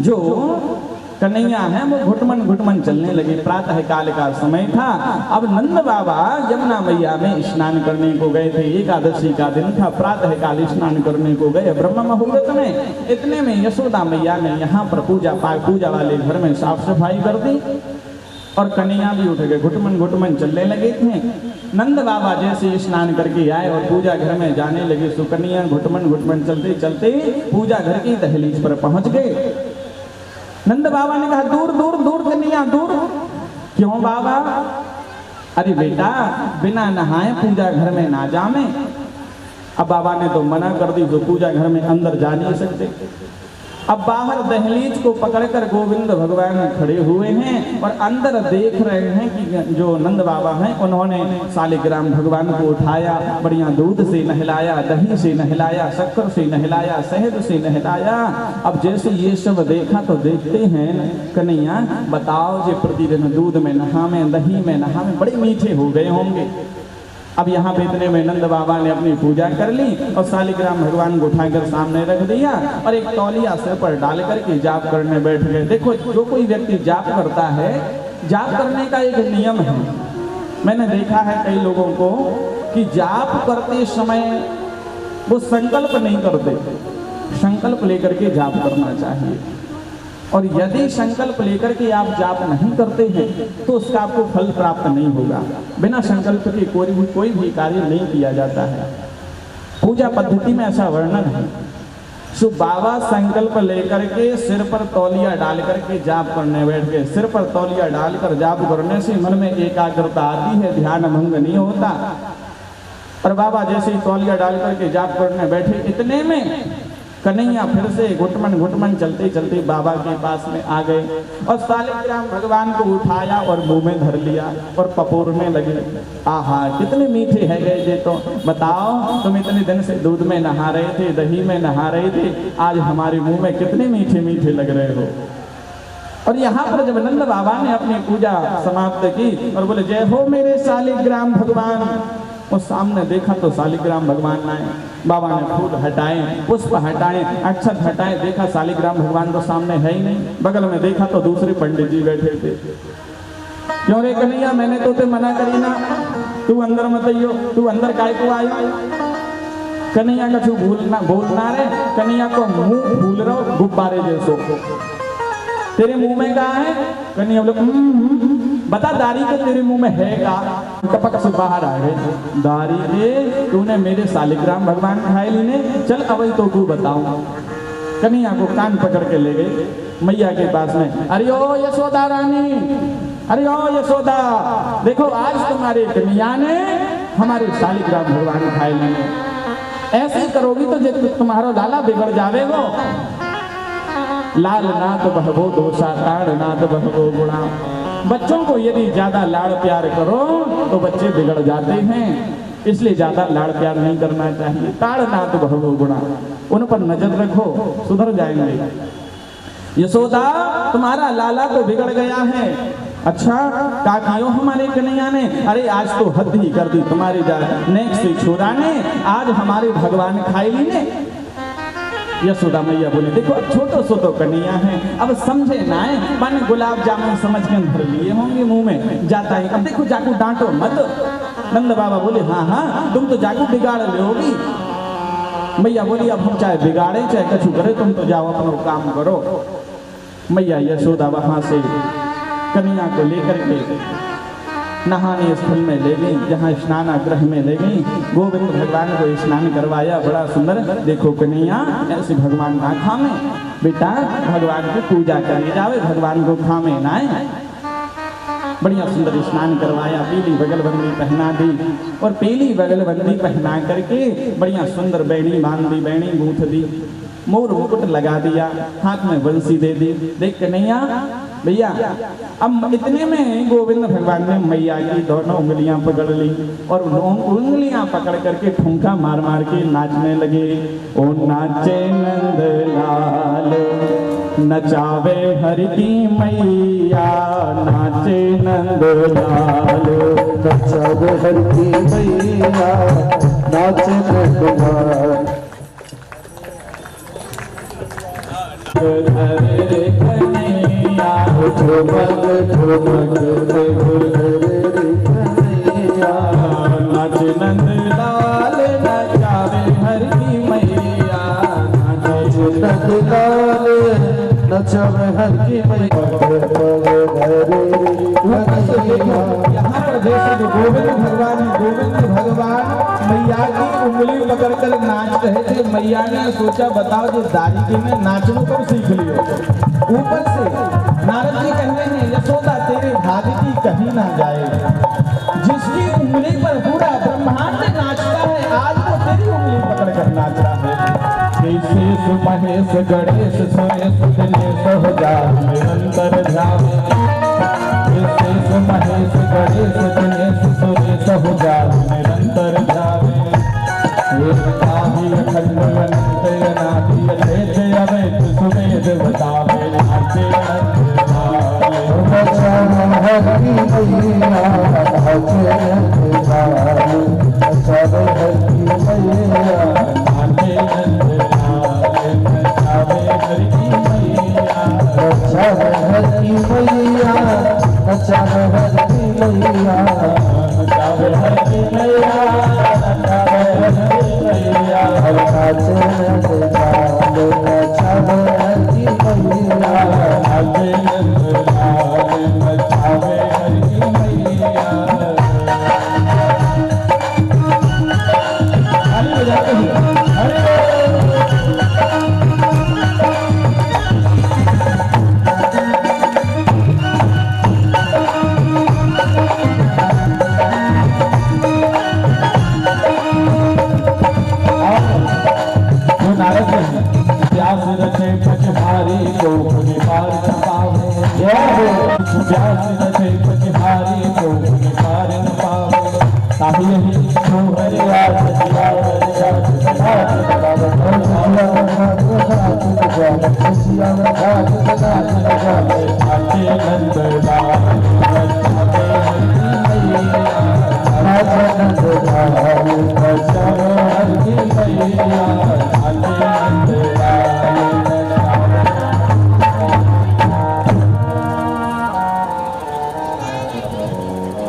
जो कन्हैया है वो घुटमन घुटमन चलने लगे। प्रातः काल का समय था। अब नंद बाबा यमुना मैया में स्नान करने को गए थे। एकादशी का दिन था। प्रातः काल स्नान करने को गए ब्रह्म मुहूर्त में। इतने में यशोदा मैया ने यहाँ पर पूजा वाले घर में साफ सफाई कर दी और कन्हैया भी उठ गए। घुटमन घुटमन चलने लगे थे। नंद बाबा जैसे स्नान करके आए और पूजा घर में जाने लगे, सो कन्हैया घुटमन घुटमन चलते चलते पूजा घर की दहलीज पर पहुंच गए। नंद बाबा ने कहा, दूर दूर दूर कन्हैया दूर। क्यों बाबा? अरे बेटा, बिना नहाए पूजा घर में ना जामे। अब बाबा ने तो मना कर दी, तो पूजा घर में अंदर जा नहीं सकते। अब बाहर दहलीज को पकड़कर गोविंद भगवान खड़े हुए हैं और अंदर देख रहे हैं कि जो नंद बाबा हैं उन्होंने शालिग्राम भगवान को उठाया, बढ़िया दूध से नहलाया, दही से नहलाया, शक्कर से नहलाया, शहद से नहलाया। अब जैसे ये सब देखा तो देखते हैं, कन्हैया बताओ, जो प्रतिदिन दूध में नहावे, दही में नहावे, बड़े मीठे हो गए होंगे। अब यहाँ पे इतने में नंद बाबा ने अपनी पूजा कर ली और शालिग्राम भगवान को उठाकर सामने रख दिया और एक तौलिया सिर पर डाल करके जाप करने बैठ गए। देखो, जो कोई व्यक्ति जाप करता है, जाप करने का एक नियम है। मैंने देखा है कई लोगों को कि जाप करते समय वो संकल्प नहीं करते। संकल्प लेकर के जाप करना चाहिए। और यदि संकल्प लेकर के आप जाप नहीं करते हैं तो उसका आपको फल प्राप्त नहीं होगा। बिना संकल्प के कोई भी कार्य नहीं किया जाता है। पूजा पद्धति में ऐसा वर्णन है। सो बाबा संकल्प लेकर के सिर पर तौलिया डाल करके जाप करने बैठ गए। सिर पर तौलिया डालकर जाप करने से मन में एकाग्रता आती है, ध्यान भंग नहीं होता। और बाबा जैसे ही तौलिया डाल करके जाप करने बैठे, इतने में कन्हैया फिर से घुटमन घुटमन चलते चलते बाबा के पास में आ गए और शालिग्राम भगवान को उठाया और मुंह में धर लिया और पपोरने लगे। आहा, कितने मीठे है गए ये तो। बताओ, तुम इतने दिन से दूध में नहा रहे थे, दही में नहा रहे थे, आज हमारे मुंह में कितने मीठे मीठे लग रहे हो। और यहाँ पर जब नंद बाबा ने अपनी पूजा समाप्त की और बोले, जय हो मेरे शालिग्राम भगवान, उस सामने देखा तो शालिग्राम भगवान आए। बाबा ने फूल हटाए, पुष्प हटाए, अक्षत हटाए, देखा शालिग्राम भगवान तो सामने है ही नहीं। बगल में देखा तो दूसरे पंडित जी बैठे थे। क्यों रे कन्हैया, मैंने तो ते मना करी ना, तू अंदर मत आइयो, तू अंदर काय को आयो। कन्हैया का छू बोलना रे, कन्हैया को मुंह फूल रहो गुब्बारे जैसो। तेरे मुंह में क्या है? कन्हैया बोले, बता दारी तो तेरे मुंह में है का? टपक से बाहर आ गए, दारी रे तूने मेरे शालिग्राम भगवान खाए लीने, चल अब तो तू बताऊं। कन्हैया को कान पकड़ के ले गए मैया के पास में। अरे ओ यशोदा रानी, अरे ओ यशोदा, देखो आज तुम्हारे कन्हैया ने हमारे शालिग्राम भगवान खाए लीने। ऐसे करोगी तो तुम्हारा लाला बिगड़ जावेगो। लाल नाथ बहबो दोषा, ताड़ नाथ बहबो गुणा। बच्चों को यदि ज्यादा लाड़ प्यार करो तो बच्चे बिगड़ जाते हैं, इसलिए ज्यादा लाड़ प्यार नहीं करना चाहिए। ताड़ नाथ बहबो गुणा, उन पर नजर रखो, सुधर जाएंगे। यशोदा, तुम्हारा लाला तो बिगड़ गया है। अच्छा, क्या कियो हमारे कन्हैया ने? अरे आज तो हद ही कर दी तुम्हारी नेक से छोरा ने, आज हमारे भगवान खाए ली ने। यशोदा मैया बोले, देखो छोटो छोटो कन्हैया है, अब समझे ना है, मन गुलाब जामुन समझ के भर लिए होंगे मुंह में, जाता है। अब देखो जाकू डांटो मत। नंद बाबा बोले, हाँ हाँ, तुम तो जाकू बिगाड़ लोगी। मैया बोली, अब हम चाहे बिगाड़े चाहे कछु करे, तुम तो जाओ अपना काम करो। मैया यशोदा वहां से कन्हैया को लेकर के नहाने स्थल में ले गई, जहाँ स्नानागृह में ले गई। गोविंद भगवान को स्नान करवाया, बड़ा सुंदर। देखो कन्हैया, ऐसे भगवान ना खामे बेटा, भगवान की पूजा करने जावे, भगवान को खामे ना है। बढ़िया सुंदर स्नान करवाया, पीली बगल बंदी पहना दी और पीली बगल बंदी पहना करके बढ़िया सुंदर बैणी बांध दी, बैणी गूंथ दी, मोर मुकुट लगा दिया, हाथ में बंसी दे दी। देख कन्हैया भैया, अब इतने में गोविंद भगवान ने मैया की दोनों उंगलियां पकड़ ली और उंगलियां पकड़ करके ठुमका मार मार के नाचने लगे। ओ नाचे नंद लाल, नचावे हरि की मैया, नाचे नंद लाल, नचावे हरि की मैया, नाचे नंद लाल। नाच नंद लाल नचावे हर की मैया, नाच नंद लाल नचावे हर की मैया। यहाँ पर जैसे गोविंद भगवान मैया की उंगली पकड़कर नाच रहे थे। मैया ने सोचा बताओ जो दादी ने नाचना कब सीख लियो। ऊपर से नारद जी कहते हैं यशोदा तेरे भाग्य की कहीं ना जाए, जिसकी उंगली पर पूरा ब्रह्मांड नाचता है आज वो तेरी उंगली पकड़कर नाच रहा है। शेष महेश गणेश सुरेश दिनेश हो जा निरंतर ध्यान, शेष महेश गणेश दिनेश सुरेश हो जा निरंतर ध्यान। अखंड अनंत अनादि अद्वैत अवैत सुवेद बतावे नाचे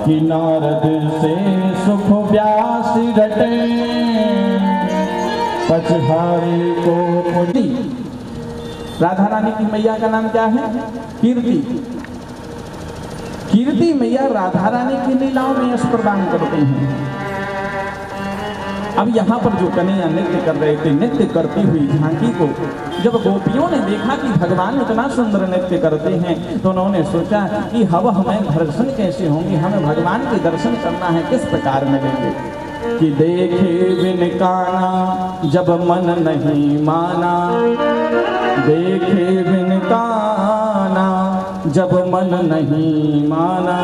कि नारद से सुख व्यास रटे पचहारी को मुझी। राधा रानी की मैया का नाम क्या है? कीर्ति। कीर्ति मैया राधा रानी की लीलाओं में यश प्रदान करती हैं। अब यहाँ पर जो कन्हैया नृत्य कर रहे थे, नृत्य करती हुई झांकी को जब गोपियों ने देखा कि भगवान इतना सुंदर नृत्य करते हैं तो उन्होंने सोचा कि अब हमें दर्शन कैसे होंगे, हमें भगवान के दर्शन करना है, किस प्रकार मिलेंगे। कि देखे बिन काना जब मन नहीं माना, देखे बिन काना जब मन नहीं माना,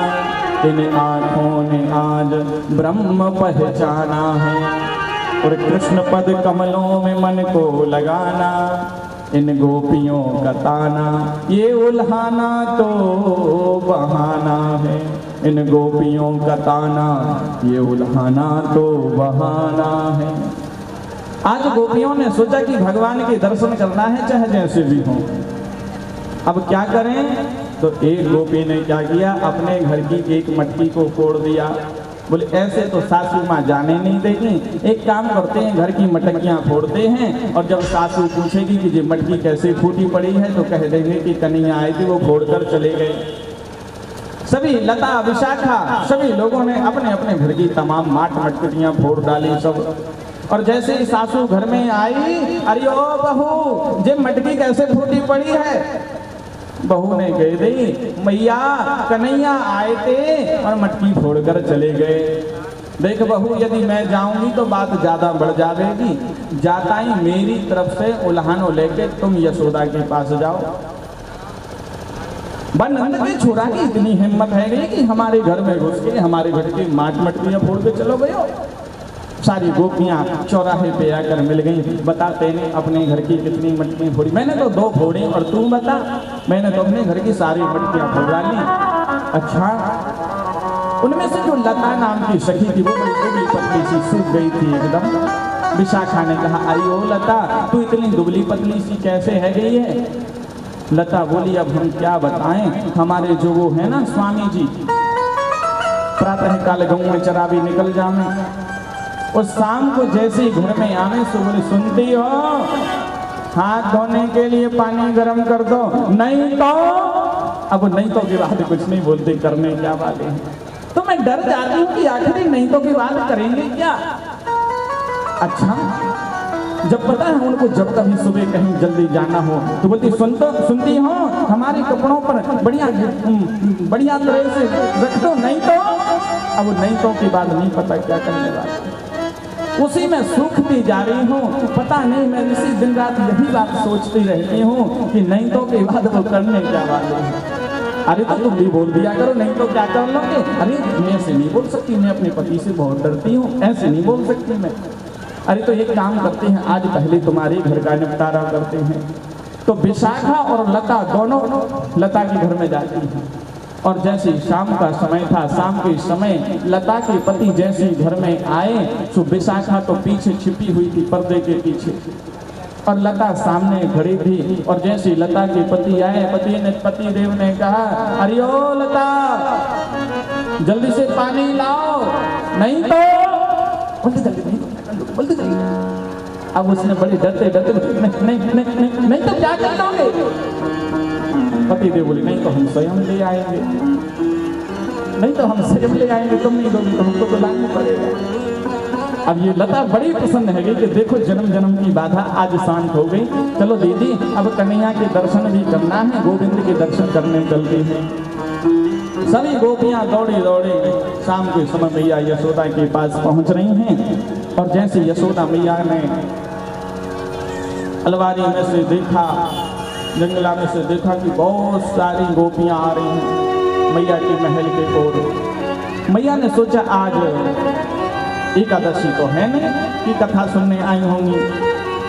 इन आँखों ने आज ब्रह्म पहचाना है। और कृष्ण पद कमलों में मन को लगाना, इन गोपियों का ताना ये उल्हाना तो बहाना है। इन गोपियों का ताना ये उल्हाना तो बहाना है। आज गोपियों ने सोचा कि भगवान के दर्शन करना है चाहे जैसे भी हो। अब क्या करें? तो एक गोपी ने क्या किया, अपने घर की एक मटकी को फोड़ दिया। बोले ऐसे तो सासू माँ जाने नहीं देगी, एक काम करते हैं घर की मटकियाँ फोड़ते हैं और जब सासू पूछेगी कि ये मटकी कैसे फूटी पड़ी है तो कह देंगे कि कन्हैया आई थी वो फोड़कर चले गए। सभी लता विशाखा सभी लोगों ने अपने अपने घर की तमाम माट मटकियाँ फोड़ डाली सब। और जैसे ही सासू घर में आई, अरे ओ बहू ये मटकी कैसे फूटी पड़ी है? बहू ने कह दी मैया कन्हैया आए थे और मटकी फोड़कर चले गए। देख बहू यदि मैं जाऊंगी तो बात ज्यादा बढ़ जाएगी, जाता ही मेरी तरफ से उल्हानो लेके तुम यशोदा के पास जाओ। नंद के छोरा की इतनी हिम्मत है गई कि हमारे घर में घुस के हमारे घर की माट मटकियां फोड़ के चलो गए। सारी गोपियां चौराहे पे आकर मिल गई, बताते ने अपने घर की कितनी मटकियां फोड़ी। मैंने तो 2 फोड़ी और तू बता? मैंने तो अपने घर की सारी मटकियां फोड़ डाली। अच्छा, उनमें से जो लता नाम की सखी थी वो बड़ी दुबली पतली सी सूख गई थी एकदम। विशाखा ने कहा अरे ओ लता तू इतनी दुबली पतली सी कैसे है गई है? लता बोली अब हम क्या बताएं, हमारे जो वो है ना स्वामी जी, प्रातः काल गाँव में चरावी निकल जावे और शाम को जैसे ही घर में आवे सो बोले सुनती हो हाथ धोने के लिए पानी गर्म कर दो, नहीं तो अब नहीं तो की बात कुछ नहीं बोलते, करने क्या वाले हैं। तो मैं डर जाती हूँ कि आखिर नहीं तो की बात करेंगे क्या। अच्छा जब पता है उनको, जब कभी सुबह कहीं जल्दी जाना हो तो बोलती सुनती हो हमारे कपड़ों पर बढ़िया तरह से रख दो, नहीं तो अब नहीं तो की बात नहीं पता क्या करने वाली। उसी में सूखती जा रही हूँ, पता नहीं मैं इसी दिन रात यही बात सोचती रहती हूँ कि नहीं तो के बाद वो करने क्या वाले हैं। अरे तो तुम भी बोल दिया करो, नहीं तो क्या कर लोगे। अरे मैं ऐसे नहीं बोल सकती, मैं अपने पति से बहुत डरती हूँ, ऐसे नहीं बोल सकती मैं। अरे तो एक काम करते हैं, आज पहले तुम्हारे घर का निपटारा करते हैं। तो विशाखा और लता दोनों लता के घर में जाती हैं और जैसे शाम का समय था, शाम के समय लता के पति जैसे घर में आए तो विशाखा तो पीछे छिपी हुई थी पर्दे के पीछे और लता सामने खड़ी थी। और जैसे लता के पति आए, पति देव ने कहा अरे ओ लता जल्दी से पानी लाओ, नहीं तो बोलते अब उसने बड़ी डरते नहीं तो क्या कर लोगे। पति देव बोले नहीं तो हम स्वयं ले आएंगे, नहीं तो हम स्वयं ले आएंगे, तुम नहीं दोगे तो हमको तो लाना पड़ेगा। अब ये लता बड़ी पसंद है कि देखो जन्म जन्म की बाधा आज शांत हो गई। चलो दीदी अब कन्हैया के दर्शन भी करना है, गोविंद के दर्शन करने चलते हैं। सभी गोपियां दौड़े दौड़े शाम के समय मैया यशोदा के पास पहुंच रही हैं और जैसे यशोदा मैया ने अलवारी में से देखा, जंगला में से देखा कि बहुत सारी गोपियां आ रही हैं मैया के महल के ओर। मैया ने सोचा आज एकादशी तो है नहीं कि कथा सुनने आई होंगी,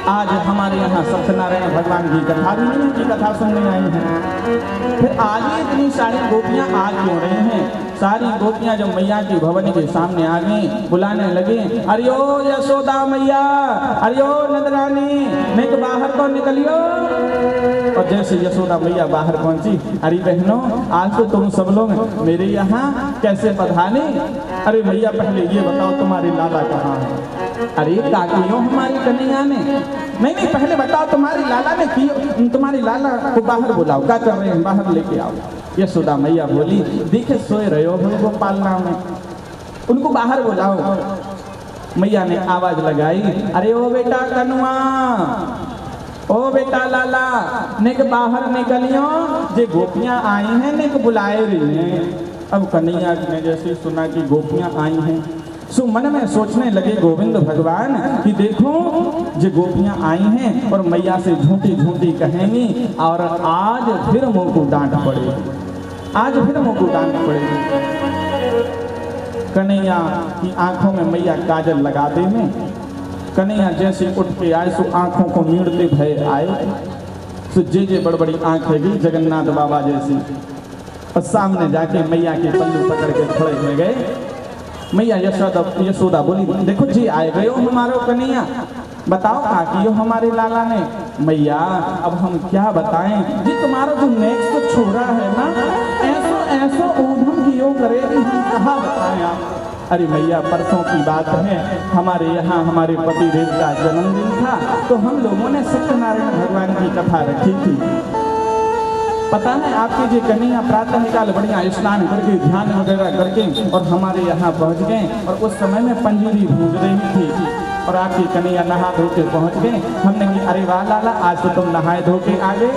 आज हमारे यहाँ सत्यनारायण भगवान की कथा भी नहीं की कथा सुनने आई हैं। फिर आज ही इतनी सारी गोपियां आ क्यों रही हैं। सारी गोपियां जब मैया के भवन के सामने आ गई बुलाने लगे अरे ओ यशोदा मैया, अरे ओ नंदरानी, नहीं तो बाहर तो निकलियो। और जैसे यशोदा मैया बाहर पहुंची, अरे बहनों आज तो तुम सब लोग मेरे यहाँ कैसे पधारे। अरे मैया पहले ये बताओ तुम्हारी लाला कहाँ है। अरे काकियों हमारी कन्हैया ने, नहीं पहले बताओ तुम्हारी लाला ने की, तुम्हारी लाला को बाहर बुलाओ, क्या कर रहे हैं, बाहर लेके आओ। यशोदा मैया बोली देखे सोए रहे हो उनको पालना में, उनको बाहर बुलाओ। मैया ने आवाज लगाई अरे ओ बेटा कनुआ, ओ बेटा लाला, निक बाहर निकलियो, जे गोपियां आई हैं निक बुलाए रही हैं। अब कन्हैया ने जैसे सुना कि गोपियां आई हैं सो मन में सोचने लगे गोविंद भगवान कि देखो जो गोपियां आई हैं और मैया से झूठी झूठी कहेंगी और आज फिर मुंह को डांट पड़ेगी, आज फिर मुंह को डांट पड़ेगी। कन्हैया की आंखों में मैया काजल लगाते हैं। कन्हैया जैसे उठ के आए सो आंखों को मीड़ते भय आए सो जे बड़ी आंख है जगन्नाथ बाबा जैसी। और सामने जाके मैया के पल्लू पकड़ के खड़े हो गए। मैया यशोदा बोली देखो जी आए गए हो हमारो कन्हैया, बताओ काकियो हमारे लाला ने। मैया अब हम क्या बताएं जी, तुम्हारा जो नेक्स्ट छोरा है ना ऐसो ऊधम कियो करे कि हम कहाँ बताएं आप। अरे मैया परसों की बात है, हमारे यहाँ हमारे पति देव का जन्मदिन था तो हम लोगों ने सत्यनारायण भगवान की कथा रखी थी। पता है आपके जी कन्हैया प्रातः काल बढ़िया स्नान करके ध्यान वगैरह करके और हमारे यहाँ पहुँच गए और उस समय में पंजीरी भूज रही थी और आपकी कन्हैया नहा धो के पहुँच गए। हमने कहा अरे वाह लाला आज तो तुम नहाए धो के आ गए।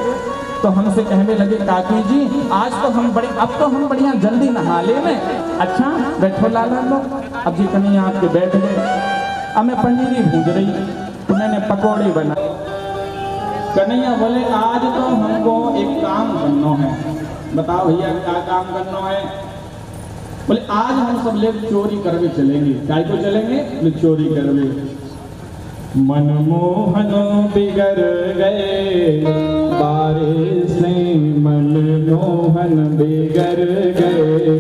तो हमसे कहने लगे काकी जी आज तो हम बढ़िया जल्दी नहा ले में। अच्छा बैठो लाला लो। अब जी कन्हैया आपके बैठ गए। अब मैं पंजीरी भूज रही तो मैंने पकौड़े बनाए। कन्हैया बोले आज तो हमको एक काम करना है। बताओ भैया क्या काम करना है। बोले आज हम सब लोग चोरी करके चलेंगे। काय को चलेंगे? बोले चोरी करके। मनमोहन बिगड़ गए बारिश से, मनमोहन बिगड़ गए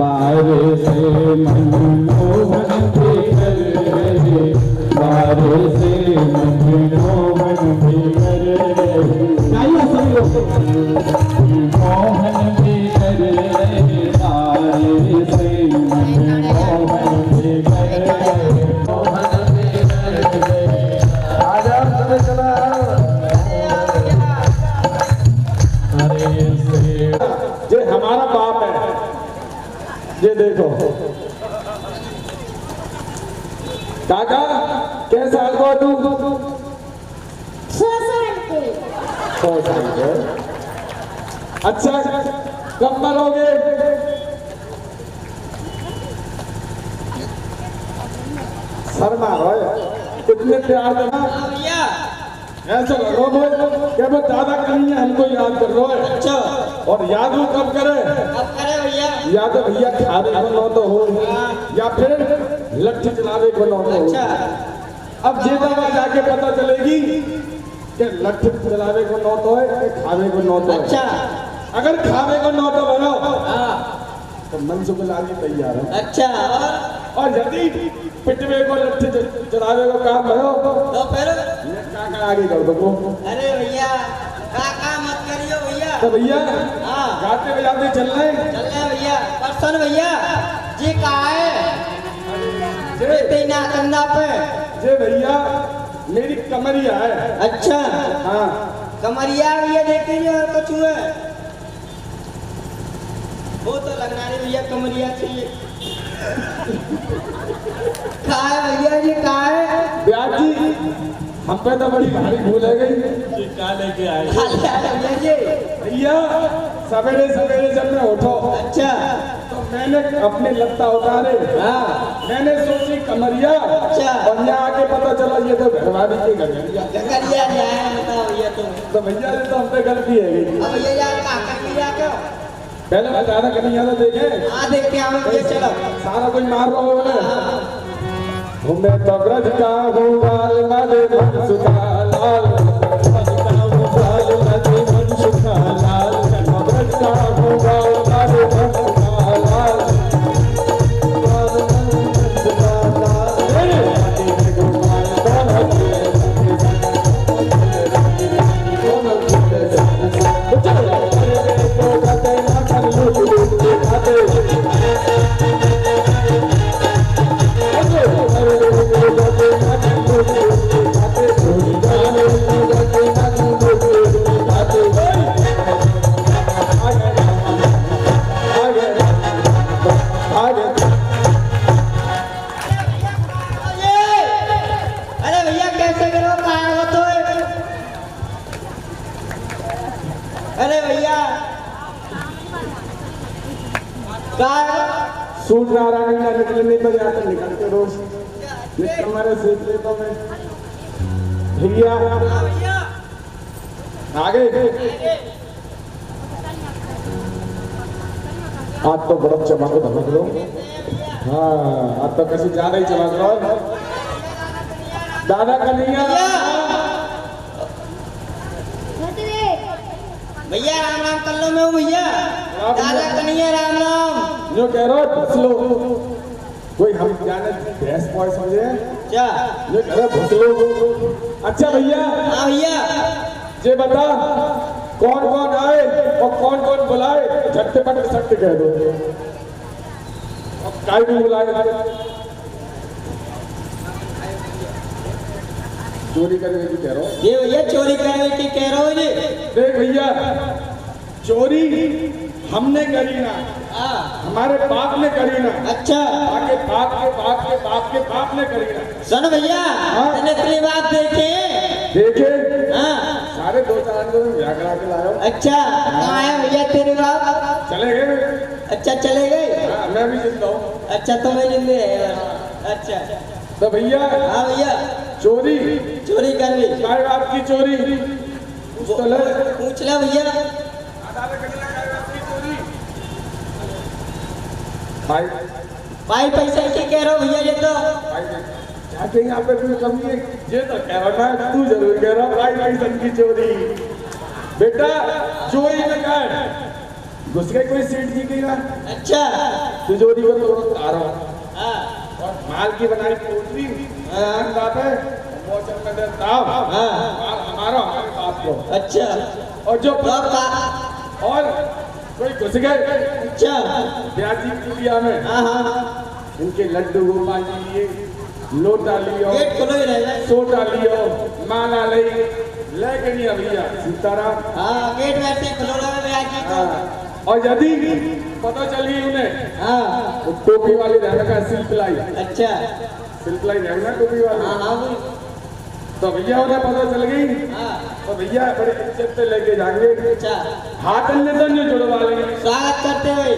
बारिश से, मनमोहन बिगड़ गए बारिश से, मनमोहन बिगड़ गए। जे हमारा बाप है, ये देखो काका कैसा साल को तू? 100 साल के। 100 साल के। अच्छा कब मरोगे? शर्मा रहे इतने प्यार देना भैया ऐसा लग रहा क्या वो दादा कन्हैया हमको याद कर रहा है। अच्छा और याद वो कब करे? अब करे भैया। या तो भैया खावे को नौतो हो या फिर लट्ठी चलावे को नौतो हो। अच्छा अब जेदाबाद जाके पता चलेगी कि लट्ठी चलावे को नौतो है कि खावे को नौतो है। अच्छा अगर खावे को नौतो बनाओ हाँ तो मनसुख लाली तैयार है। अच्छा और यदि पिटवे को लट्ठी चलावे को काम भयो तो फिर ये काका आगे कर दो। अरे भैया काका मत करियो भैया। तो भैया हाँ गाते बजाते चल रहे चल रहे भैया। पर्सन भैया जी कहा है जे तेना कंधा पे। जे भैया मेरी कमरिया है। अच्छा हाँ कमरिया भैया देखते नहीं और कुछ हुआ वो तो लगना नहीं भैया कमरिया चाहिए। कहा है भैया जी कहा है? ब्याज जी हम पे तो बड़ी भारी भूल है गई। क्या लेके आए? खाली आया भैया जी। भैया सवेरे सवेरे जब मैं उठो अच्छा तो मैंने अपने लत्ता उतारे। हाँ मैंने सोची कमरिया। अच्छा। और यहाँ आके पता चला ये तो घरवाली की गगरिया। गगरिया नहीं आया बताओ भैया तुम। तो भैया ने तो हम पे गलती है गई। अब भैया यार काका की जाके पहले मैं ज्यादा कहीं याद देखे हाँ देखते हैं हम भैया चलो। सारा कोई मार रहा होगा मैं तो ब्रज का हूँ बाल मदे मन सुखा लाल ब्रज का हूँ बाल मदे मन सुखा लाल ब्रज का हूँ बाल मदे मन सुखा लाल बाल मन सुखा लाल मेरे हाथी में गोपाल दोनों के चलो अरे तो गते ना कर लूट खाते अरे भैया कैसे करो कहा हो तो? अरे भैया कहा सूट नारायण ना निकलने पर जाकर निकलते रोज हमारे सीख लेता मैं भैया भैया आगे आज तो बड़ा चमक धमक लो। हाँ आज तो कैसे ज्यादा ही चमक लो दादा कन्हैया। भैया राम राम कर लो मैं हूँ भैया दादा कन्हैया राम राम। जो कह रहा है फंस लो कोई हम जाने भैंस पॉय समझे क्या जो कह रहा है फंस लो। अच्छा भैया हाँ भैया ये बता कौन कौन आए और कौन कौन बुलाए झटपट सत्य कह दो। अब काय भी बुलाए चोरी करने की कह रहा हूँ। ये भैया चोरी करने की कह रहा हूँ जी। देख भैया चोरी हमने करी ना हाँ हमारे बाप ने करी ना अच्छा आगे बाप के बाप के बाप के बाप ने करी ना। सुन भैया हाँ? मैंने इतनी बात देखे देखे हाँ सारे 2-4 आदमी में ब्याह करा के लाया हूँ। अच्छा कहाँ है भैया तेरे बाप? चले गए। अच्छा चले गए। हाँ, मैं भी जिंदा हूँ। अच्छा तुम्हें जिंदे है अच्छा तो भैया हाँ भैया चोरी चोरी कर ली काय बात की चोरी कुछ तो ले। पूछ ले भैया। भाई भाई पैसे की कह रहा हूँ भैया ये तो जाके यहाँ पे कोई कमी है ये तो कह रहा मैं तू जरूर कह रहा भाई पैसन की चोरी। बेटा चोरी में क्या है घुस गए कोई सीट जी गई ना अच्छा तिजोरी को तोड़ तारा हाँ और माल की बनाई पोटली बात है मौसम में देता हाँ माल हमारा हमारे बाप को। अच्छा और जो तो का और कोई घुस गए अच्छा ब्याजी कुटिया में हाँ हाँ हाँ इनके लड्डू गोपाल जी लिए लोटा लियो गेट खुलो ही रहेगा। सोटा लियो माला ले लेके नहीं भैया सीताराम। हाँ गेट वैसे ही खुलो रहा है भैया जी हाँ तो और यदि पता चल गई उन्हें हाँ तो टोपी वाली रहने का सिलसिलाई अच्छा रहना टोपी वाली हाँ हाँ भाई तो भैया उन्हें पता चल गई हाँ तो भैया बड़े इज्जत से लेके जाएंगे अच्छा हाथ अंदर नहीं जुड़वा लेंगे स्वागत करते हुए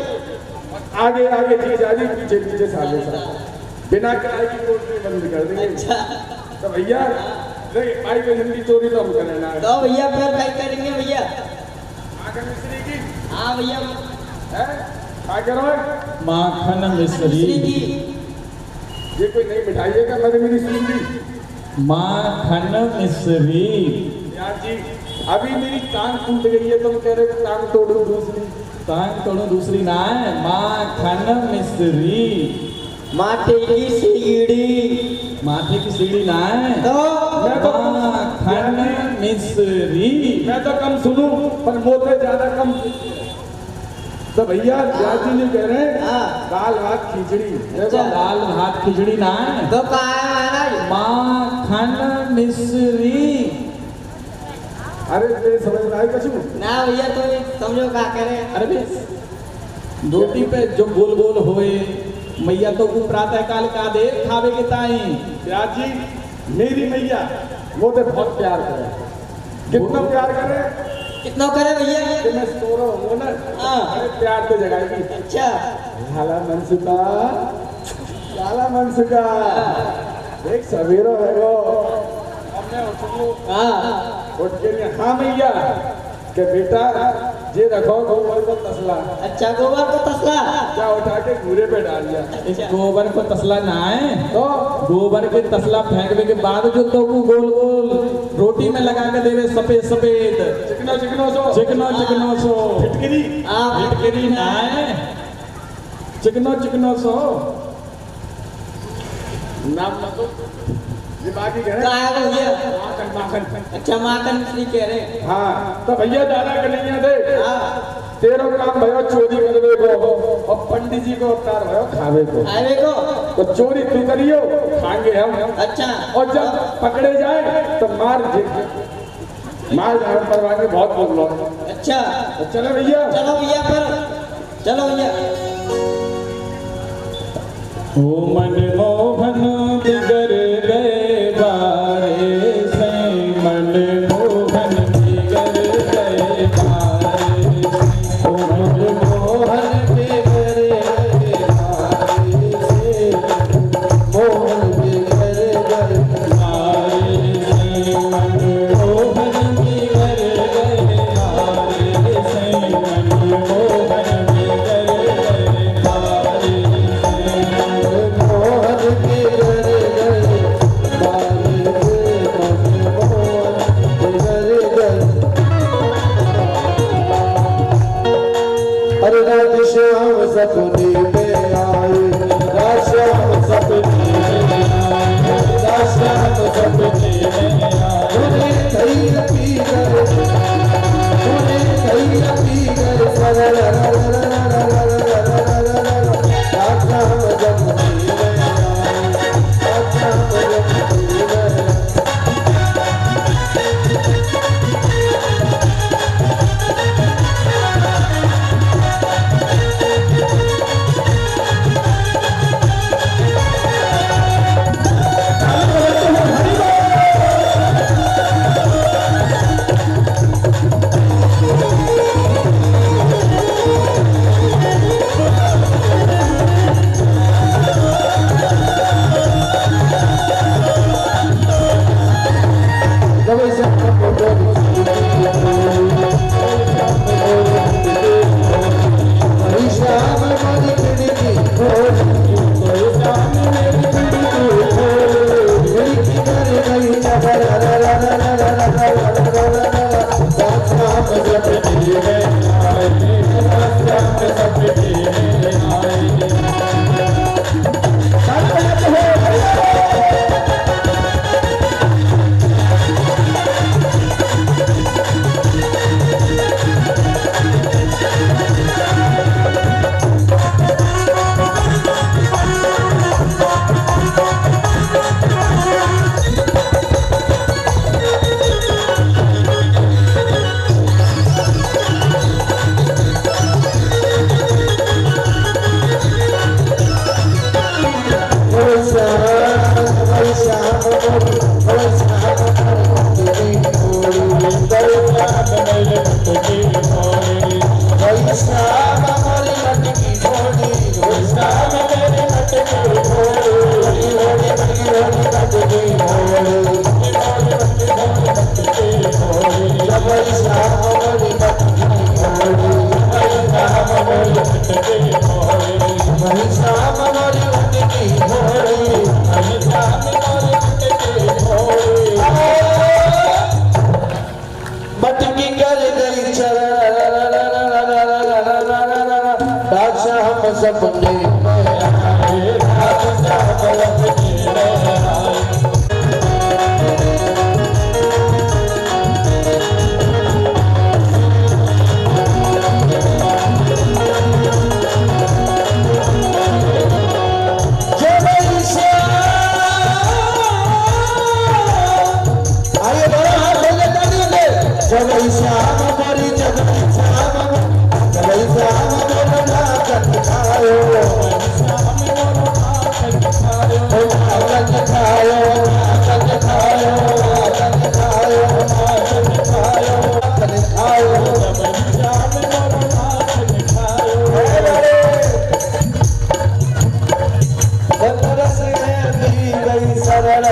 आगे आगे जीजा जी पीछे पीछे साले साले बिना किराए की कोठरी बंद कर देंगे अच्छा तो भैया नहीं आई को हिंदी चोरी तो हम करना है तो भैया फिर भाई करेंगे भैया आगे मिस्त्री की हाँ भैया है क्या करो माखन मिश्री श्री जी ये कोई नई मिठाई है क्या मैंने मेरी सुन ली माखन मिश्री यार जी अभी मेरी टांग टूट गई है तुम कह रहे हो टांग तोड़ो दूसरी टांग तोड़ो दूसरी ना है माखन मिश्री माटे की सीढ़ी माथे की सीढ़ी ना है तो मैं तो माखन मिश्री मैं तो कम सुनूं पर मोते ज्यादा कम तो भैया ब्याज जी ने कह रहे हैं हाँ दाल भात खिचड़ी अच्छा दाल भात खिचड़ी ना है तो कहा है महाराज माखन मिश्री अरे तेरे समझ में आई कछु ना भैया तो समझो क्या करे अरे बे रोटी पे जो गोल गोल होए मैया तो वो प्रातः काल का दे खावे के ताई ब्याज जी मेरी मैया मोते बहुत प्यार करे कितना प्यार करे कितना करे भैया कि मैं सो रहा हूँ ना हाँ अरे प्यार तो जगाएगी अच्छा लाला मनसुका देख सवेरो है वो हमने उसको हाँ उठ के लिए हाँ मैया के बेटा ये रखो गोबर को तसला अच्छा गोबर को तसला क्या उठा के घूरे पे डाल दिया इस गोबर को तसला ना है तो गोबर के तसला फेंकने के बाद जो तो वो गोल गोल रोटी में लगा के देवे सफेद सफेद चिकनो चिकनो सो चिकनो चिकनो सो फिटकरी हाँ फिटकरी ना है चिकनो चिकनो सो नाम मत ये बाकी कह कहा है भैया माखन माखन अच्छा माखन मिश्री कह रहे हाँ तो भैया दादा कन्हैया दे हाँ तेरो काम भयो चोरी करवे को और पंडित जी को अवतार भयो खावे को आवे को तो चोरी तू करियो खाएंगे हम अच्छा और जब पकड़े जाए तो मार परवा के बहुत बोल लो अच्छा तो चलो भैया चलो भैया फिर चलो भैया ओ मनमोहन बिगर गए बारे से मनमोहन बिगर गए बारे से ओ मनमोहन बिगर गए बारे से मोहन बिगर गए बारे से मनमोहन बिगर गए बारे से मनमोहन बिगर गए बारे अरे राधे श्याम सपने में आए राधे श्याम सपने में आए राधे श्याम सपने में आए तूने कहीं पी कर तूने कहीं पी कर सरल राधे श्याम सपने में आए राधे श्याम सपने में आए रात शाम सपने में आए, रात शाम सपने में आए। जब श्याम मरी जब श्याम जब श्याम मोर नाचन खायो नाचन खायो नाचन खायो नाचन खायो नाचन खायो नाचन खायो नाचन खायो जब श्याम मोर नाचन खायो रस में दी गई सरर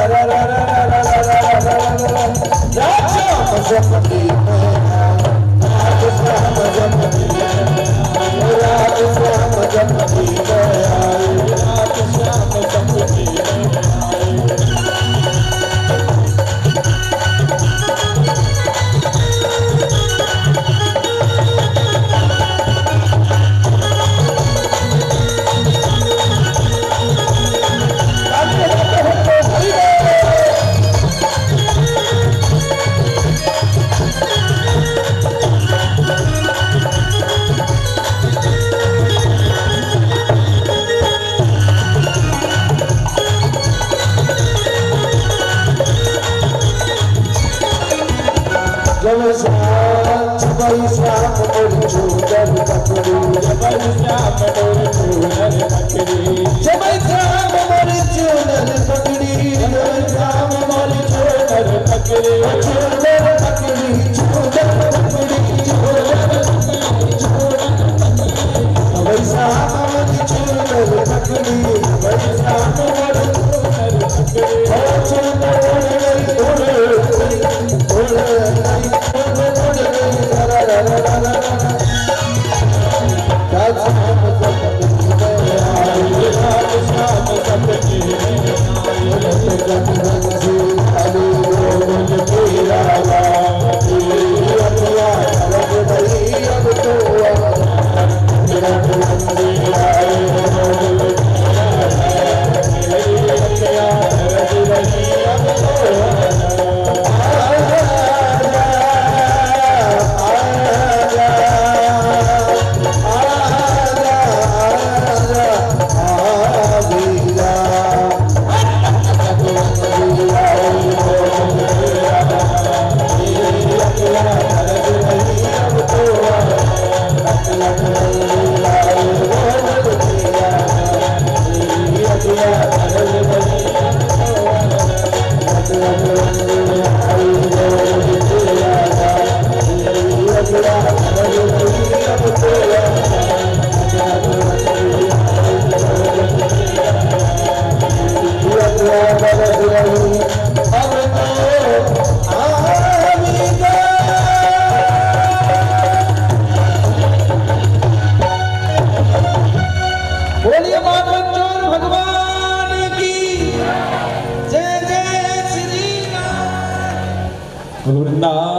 सपने में रात श्याम सपने में रात श्याम सपने में रात श्याम सपने में जब श्याम मोर चूनर पकड़ी जब श्याम मोर चूनर पकड़ी जब श्याम मोर चूनर पकड़ी जब श्याम मोर चूनर पकड़ी चूनर पकड़ी चूनर पकड़ी जब श्याम मोर चूनर पकड़ी जब श्याम मोर चूनर पकड़ी चूनर बोलिए माधव चोर भगवान की जय जय श्री राम।